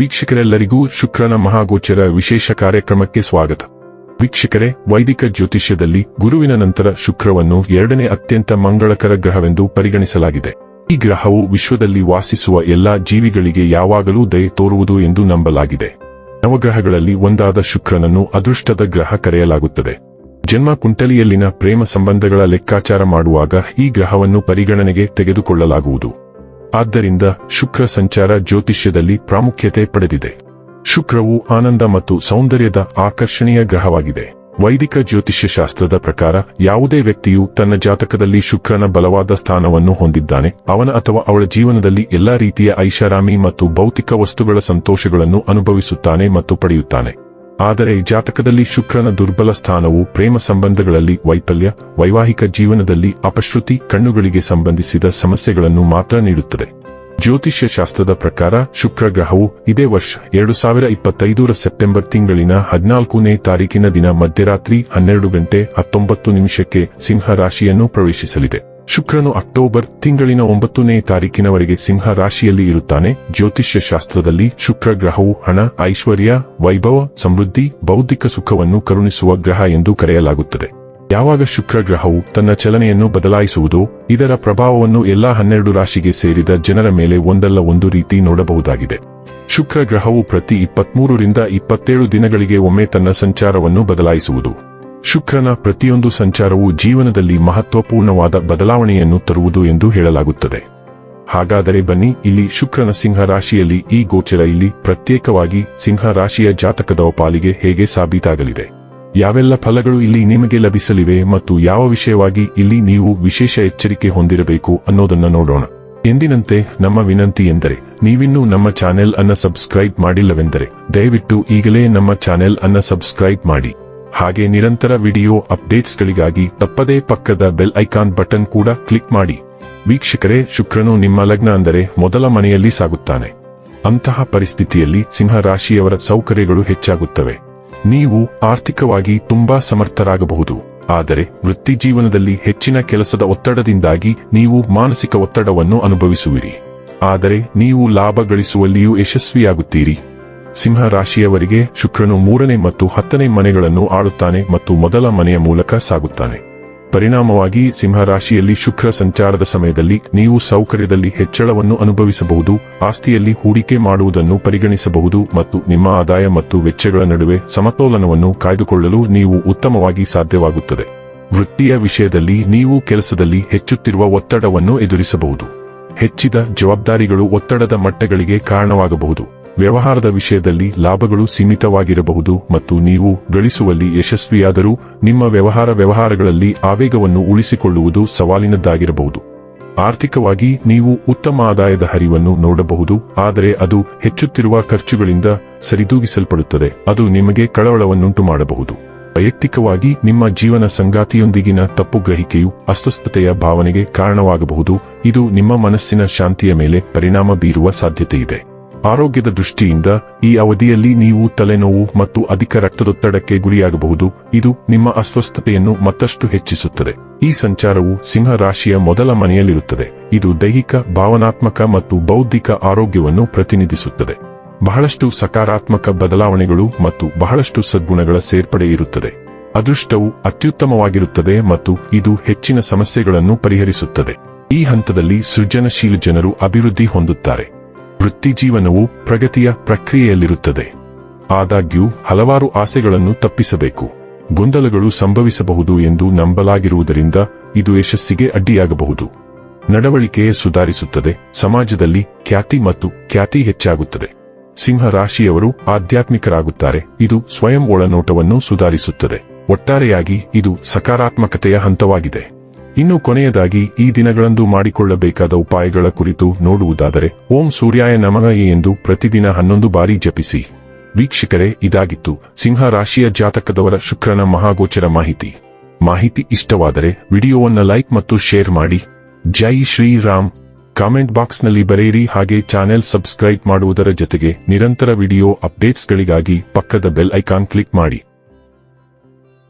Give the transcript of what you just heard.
ವೀಕ್ಷಕರೆಲ್ಲರಿಗೂ ಶುಕ್ರನ ಮಹಾಗೋಚರ ವಿಶೇಷ ಕಾರ್ಯಕ್ರಮಕ್ಕೆ ಸ್ವಾಗತ. ವೀಕ್ಷಕರೇ, ವೈದಿಕ ಜ್ಯೋತಿಷ್ಯದಲ್ಲಿ ಗುರುವಿನ ನಂತರ ಶುಕ್ರವನ್ನು ಎರಡನೇ ಅತ್ಯಂತ ಮಂಗಳಕರ ಗ್ರಹವೆಂದು ಪರಿಗಣಿಸಲಾಗಿದೆ. ಈ ಗ್ರಹವು ವಿಶ್ವದಲ್ಲಿ ವಾಸಿಸುವ ಎಲ್ಲಾ ಜೀವಿಗಳಿಗೆ ಯಾವಾಗಲೂ ದಯೆ ತೋರುವುದು ಎಂದು ನಂಬಲಾಗಿದೆ. ನವಗ್ರಹಗಳಲ್ಲಿ ಒಂದಾದ ಶುಕ್ರನನ್ನು ಅದೃಷ್ಟದ ಗ್ರಹ ಕರೆಯಲಾಗುತ್ತದೆ. ಜನ್ಮ ಕುಂಡಲಿಯಲ್ಲಿನ ಪ್ರೇಮ ಸಂಬಂಧಗಳ ಲೆಕ್ಕಾಚಾರ ಮಾಡುವಾಗ ಈ ಗ್ರಹವನ್ನು ಪರಿಗಣನೆಗೆ ತೆಗೆದುಕೊಳ್ಳಲಾಗುವುದು. ಆದ್ದರಿಂದ ಶುಕ್ರ ಸಂಚಾರ ಜ್ಯೋತಿಷ್ಯದಲ್ಲಿ ಪ್ರಾಮುಖ್ಯತೆ ಪಡೆದಿದೆ. ಶುಕ್ರವು ಆನಂದ ಮತ್ತು ಸೌಂದರ್ಯದ ಆಕರ್ಷಣೀಯ ಗ್ರಹವಾಗಿದೆ. ವೈದಿಕ ಜ್ಯೋತಿಷ್ಯ ಶಾಸ್ತ್ರದ ಪ್ರಕಾರ ಯಾವುದೇ ವ್ಯಕ್ತಿಯು ತನ್ನ ಜಾತಕದಲ್ಲಿ ಶುಕ್ರನ ಬಲವಾದ ಸ್ಥಾನವನ್ನು ಹೊಂದಿದ್ದಾನೆ, ಅವನ ಅಥವಾ ಅವಳ ಜೀವನದಲ್ಲಿ ಎಲ್ಲಾ ರೀತಿಯ ಐಷಾರಾಮಿ ಮತ್ತು ಭೌತಿಕ ವಸ್ತುಗಳ ಸಂತೋಷಗಳನ್ನು ಅನುಭವಿಸುತ್ತಾನೆ ಮತ್ತು ಪಡೆಯುತ್ತಾನೆ. ಆದರೆ ಜಾತಕದಲ್ಲಿ ಶುಕ್ರನ ದುರ್ಬಲ ಸ್ಥಾನವು ಪ್ರೇಮ ಸಂಬಂಧಗಳಲ್ಲಿ ವೈಫಲ್ಯ, ವೈವಾಹಿಕ ಜೀವನದಲ್ಲಿ ಅಪಶ್ರುತಿ, ಕಣ್ಣುಗಳಿಗೆ ಸಂಬಂಧಿಸಿದ ಸಮಸ್ಯೆಗಳನ್ನು ಮಾತ್ರ ನೀಡುತ್ತದೆ. ಜ್ಯೋತಿಷ್ಯ ಶಾಸ್ತ್ರದ ಪ್ರಕಾರ ಶುಕ್ರ ಗ್ರಹವು ಇದೇ ವರ್ಷ 2025 ಸೆಪ್ಟೆಂಬರ್ ತಿಂಗಳಿನ 14ನೇ ತಾರೀಕಿನ ದಿನ ಮಧ್ಯರಾತ್ರಿ 12:19 ಸಿಂಹ ರಾಶಿಯನ್ನು ಪ್ರವೇಶಿಸಲಿದೆ. ಶುಕ್ರನು ಅಕ್ಟೋಬರ್ ತಿಂಗಳಿನ 9ನೇ ತಾರೀಕಿನವರೆಗೆ ಸಿಂಹ ರಾಶಿಯಲ್ಲಿ ಇರುತ್ತಾನೆ. ಜ್ಯೋತಿಷ್ಯ ಶಾಸ್ತ್ರದಲ್ಲಿ ಶುಕ್ರ ಗ್ರಹವು ಹಣ, ಐಶ್ವರ್ಯ, ವೈಭವ, ಸಮೃದ್ಧಿ, ಬೌದ್ಧಿಕ ಸುಖವನ್ನು ಕರುಣಿಸುವ ಗ್ರಹ ಎಂದು ಕರೆಯಲಾಗುತ್ತದೆ. ಯಾವಾಗ ಶುಕ್ರ ಗ್ರಹವು ತನ್ನ ಚಲನೆಯನ್ನು ಬದಲಾಯಿಸುವುದೋ ಇದರ ಪ್ರಭಾವವನ್ನು ಎಲ್ಲಾ 12 ರಾಶಿಗೆ ಸೇರಿದ ಜನರ ಮೇಲೆ ಒಂದಲ್ಲ ಒಂದು ರೀತಿ ನೋಡಬಹುದಾಗಿದೆ. ಶುಕ್ರ ಗ್ರಹವು ಪ್ರತಿ 23 ರಿಂದ 27 ದಿನಗಳಿಗೆ ಒಮ್ಮೆ ತನ್ನ ಸಂಚಾರವನ್ನು ಬದಲಾಯಿಸುವುದು. ಶುಕ್ರನ ಪ್ರತಿಯೊಂದು ಸಂಚಾರವು ಜೀವನದಲ್ಲಿ ಮಹತ್ವಪೂರ್ಣವಾದ ಬದಲಾವಣೆಯನ್ನು ತರುವುದು ಎಂದು ಹೇಳಲಾಗುತ್ತದೆ. ಹಾಗಾದರೆ ಬನ್ನಿ, ಇಲ್ಲಿ ಶುಕ್ರನ ಸಿಂಹ ರಾಶಿಯಲ್ಲಿ ಈ ಗೋಚರ ಇಲ್ಲಿ ಪ್ರತ್ಯೇಕವಾಗಿ ಸಿಂಹ ರಾಶಿಯ ಜಾತಕದ ಪಾಲಿಗೆ ಹೇಗೆ ಸಾಬೀತಾಗಲಿದೆ, ಯಾವೆಲ್ಲ ಫಲಗಳು ಇಲ್ಲಿ ನಿಮಗೆ ಲಭಿಸಲಿವೆ ಮತ್ತು ಯಾವ ವಿಷಯವಾಗಿ ಇಲ್ಲಿ ನೀವು ವಿಶೇಷ ಎಚ್ಚರಿಕೆ ಹೊಂದಿರಬೇಕು ಅನ್ನೋದನ್ನ ನೋಡೋಣ. ಎಂದಿನಂತೆ ನಮ್ಮ ವಿನಂತಿ ಎಂದರೆ, ನೀವಿನ್ನೂ ನಮ್ಮ ಚಾನೆಲ್ ಅನ್ನ ಸಬ್ಸ್ಕ್ರೈಬ್ ಮಾಡಿಲ್ಲವೆಂದರೆ ದಯವಿಟ್ಟು ಈಗಲೇ ನಮ್ಮ ಚಾನೆಲ್ ಅನ್ನ ಸಬ್ಸ್ಕ್ರೈಬ್ ಮಾಡಿ. ಹಾಗೆ ನಿರಂತರ ವಿಡಿಯೋ ಅಪ್ಡೇಟ್ಸ್ಗಳಿಗಾಗಿ ತಪ್ಪದೇ ಪಕ್ಕದ ಬೆಲ್ ಐಕಾನ್ ಬಟನ್ ಕೂಡ ಕ್ಲಿಕ್ ಮಾಡಿ. ವೀಕ್ಷಕರೇ, ಶುಕ್ರನು ನಿಮ್ಮ ಲಗ್ನ ಅಂದರೆ ಮೊದಲ ಮನೆಯಲ್ಲಿ ಸಾಗುತ್ತಾನೆ. ಅಂತಹ ಪರಿಸ್ಥಿತಿಯಲ್ಲಿ ಸಿಂಹ ರಾಶಿಯವರ ಸೌಕರ್ಯಗಳು ಹೆಚ್ಚಾಗುತ್ತವೆ. ನೀವು ಆರ್ಥಿಕವಾಗಿ ತುಂಬಾ ಸಮರ್ಥರಾಗಬಹುದು, ಆದರೆ ವೃತ್ತಿ ಜೀವನದಲ್ಲಿ ಹೆಚ್ಚಿನ ಕೆಲಸದ ಒತ್ತಡದಿಂದಾಗಿ ನೀವು ಮಾನಸಿಕ ಒತ್ತಡವನ್ನು ಅನುಭವಿಸುವಿರಿ. ಆದರೆ ನೀವು ಲಾಭ ಗಳಿಸುವಲ್ಲಿಯೂ ಯಶಸ್ವಿಯಾಗುತ್ತೀರಿ. ಸಿಂಹ ರಾಶಿಯವರಿಗೆ ಶುಕ್ರನು 3ನೇ ಮತ್ತು 10ನೇ ಮನೆಗಳನ್ನು ಆಳುತ್ತಾನೆ ಮತ್ತು ಮೊದಲ ಮನೆಯ ಮೂಲಕ ಸಾಗುತ್ತಾನೆ. ಪರಿಣಾಮವಾಗಿ ಸಿಂಹ ರಾಶಿಯಲ್ಲಿ ಶುಕ್ರ ಸಂಚಾರದ ಸಮಯದಲ್ಲಿ ನೀವು ಸೌಕರ್ಯದಲ್ಲಿ ಹೆಚ್ಚಳವನ್ನು ಅನುಭವಿಸಬಹುದು, ಆಸ್ತಿಯಲ್ಲಿ ಹೂಡಿಕೆ ಮಾಡುವುದನ್ನು ಪರಿಗಣಿಸಬಹುದು ಮತ್ತು ನಿಮ್ಮ ಆದಾಯ ಮತ್ತು ವೆಚ್ಚಗಳ ನಡುವೆ ಸಮತೋಲನವನ್ನು ಕಾಯ್ದುಕೊಳ್ಳಲು ನೀವು ಉತ್ತಮವಾಗಿ ಸಾಧ್ಯವಾಗುತ್ತದೆ. ವೃತ್ತಿಯ ವಿಷಯದಲ್ಲಿ ನೀವು ಕೆಲಸದಲ್ಲಿ ಹೆಚ್ಚುತ್ತಿರುವ ಒತ್ತಡವನ್ನು ಎದುರಿಸಬಹುದು. ಹೆಚ್ಚಿದ ಜವಾಬ್ದಾರಿಗಳು ಒತ್ತಡದ ಮಟ್ಟಗಳಿಗೆ ಕಾರಣವಾಗಬಹುದು. ವ್ಯವಹಾರದ ವಿಷಯದಲ್ಲಿ ಲಾಭಗಳು ಸೀಮಿತವಾಗಿರಬಹುದು ಮತ್ತು ನೀವು ಗಳಿಸುವಲ್ಲಿ ಯಶಸ್ವಿಯಾದರೂ ನಿಮ್ಮ ವ್ಯವಹಾರಗಳಲ್ಲಿ ಆವೇಗವನ್ನು ಉಳಿಸಿಕೊಳ್ಳುವುದು ಸವಾಲಿನದ್ದಾಗಿರಬಹುದು. ಆರ್ಥಿಕವಾಗಿ ನೀವು ಉತ್ತಮ ಆದಾಯದ ಹರಿವನ್ನು ನೋಡಬಹುದು, ಆದರೆ ಅದು ಹೆಚ್ಚುತ್ತಿರುವ ಖರ್ಚುಗಳಿಂದ ಸರಿದೂಗಿಸಲ್ಪಡುತ್ತದೆ. ಅದು ನಿಮಗೆ ಕಳವಳವನ್ನುಂಟು ಮಾಡಬಹುದು. ವೈಯಕ್ತಿಕವಾಗಿ ನಿಮ್ಮ ಜೀವನ ಸಂಗಾತಿಯೊಂದಿಗಿನ ತಪ್ಪು ಗ್ರಹಿಕೆಯು ಅಸ್ವಸ್ಥತೆಯ ಭಾವನೆಗೆ ಕಾರಣವಾಗಬಹುದು. ಇದು ನಿಮ್ಮ ಮನಸ್ಸಿನ ಶಾಂತಿಯ ಮೇಲೆ ಪರಿಣಾಮ ಬೀರುವ ಸಾಧ್ಯತೆಯಿದೆ. ಆರೋಗ್ಯದ ದೃಷ್ಟಿಯಿಂದ ಈ ಅವಧಿಯಲ್ಲಿ ನೀವು ತಲೆನೋವು ಮತ್ತು ಅಧಿಕ ರಕ್ತದೊತ್ತಡಕ್ಕೆ ಗುರಿಯಾಗಬಹುದು. ಇದು ನಿಮ್ಮ ಅಸ್ವಸ್ಥತೆಯನ್ನು ಮತ್ತಷ್ಟು ಹೆಚ್ಚಿಸುತ್ತದೆ. ಈ ಸಂಚಾರವು ಸಿಂಹ ರಾಶಿಯ ಮೊದಲ ಮನೆಯಲ್ಲಿರುತ್ತದೆ. ಇದು ದೈಹಿಕ, ಭಾವನಾತ್ಮಕ ಮತ್ತು ಬೌದ್ಧಿಕ ಆರೋಗ್ಯವನ್ನು ಪ್ರತಿನಿಧಿಸುತ್ತದೆ. ಬಹಳಷ್ಟು ಸಕಾರಾತ್ಮಕ ಬದಲಾವಣೆಗಳು ಮತ್ತು ಬಹಳಷ್ಟು ಸದ್ಗುಣಗಳ ಸೇರ್ಪಡೆ ಇರುತ್ತದೆ. ಅದೃಷ್ಟವು ಅತ್ಯುತ್ತಮವಾಗಿರುತ್ತದೆ ಮತ್ತು ಇದು ಹೆಚ್ಚಿನ ಸಮಸ್ಯೆಗಳನ್ನು ಪರಿಹರಿಸುತ್ತದೆ. ಈ ಹಂತದಲ್ಲಿ ಸೃಜನಶೀಲ ಜನರು ಅಭಿವೃದ್ಧಿ ಹೊಂದುತ್ತಾರೆ. ವೃತ್ತಿಜೀವನವು ಪ್ರಗತಿಯ ಪ್ರಕ್ರಿಯೆಯಲ್ಲಿರುತ್ತದೆ. ಆದಾಗ್ಯೂ ಹಲವಾರು ಆಸೆಗಳನ್ನು ತಪ್ಪಿಸಬೇಕು. ಗೊಂದಲಗಳು ಸಂಭವಿಸಬಹುದು ಎಂದು ನಂಬಲಾಗಿರುವುದರಿಂದ ಇದು ಯಶಸ್ಸಿಗೆ ಅಡ್ಡಿಯಾಗಬಹುದು. ನಡವಳಿಕೆಯೇ ಸುಧಾರಿಸುತ್ತದೆ. ಸಮಾಜದಲ್ಲಿ ಖ್ಯಾತಿ ಹೆಚ್ಚಾಗುತ್ತದೆ. ಸಿಂಹ ರಾಶಿಯವರು ಆಧ್ಯಾತ್ಮಿಕರಾಗುತ್ತಾರೆ. ಇದು ಸ್ವಯಂ ಒಳನೋಟವನ್ನು ಸುಧಾರಿಸುತ್ತದೆ. ಒಟ್ಟಾರೆಯಾಗಿ ಇದು ಸಕಾರಾತ್ಮಕತೆಯ ಹಂತವಾಗಿದೆ. ಇನ್ನು ಕೊನೆಯದಾಗಿ ಈ ದಿನಗಳಂದು ಮಾಡಿಕೊಳ್ಳಬೇಕಾದ ಉಪಾಯಗಳ ಕುರಿತು ನೋಡುವುದಾದರೆ, ಓಂ ಸೂರ್ಯಾಯ ನಮಃ ಎಂದು ಪ್ರತಿದಿನ 11 ಬಾರಿ ಜಪಿಸಿ. ವೀಕ್ಷಕರೇ, ಇದಾಗಿತ್ತು ಸಿಂಹ ರಾಶಿಯ ಜಾತಕದವರ ಶುಕ್ರನ ಮಹಾಗೋಚರ ಮಾಹಿತಿ ಇಷ್ಟವಾದರೆ ವಿಡಿಯೋವನ್ನು ಲೈಕ್ ಮತ್ತು ಶೇರ್ ಮಾಡಿ. ಜೈ ಶ್ರೀರಾಮ್. ಕಾಮೆಂಟ್ ಬಾಕ್ಸ್ನಲ್ಲಿ ಬರೆಯಿರಿ. ಹಾಗೆ ಚಾನೆಲ್ ಸಬ್ಸ್ಕ್ರೈಬ್ ಮಾಡುವುದರ ಜೊತೆಗೆ ನಿರಂತರ ವಿಡಿಯೋ ಅಪ್ಡೇಟ್ಸ್ಗಳಿಗಾಗಿ ಪಕ್ಕದ ಬೆಲ್ ಐಕಾನ್ ಕ್ಲಿಕ್ ಮಾಡಿ.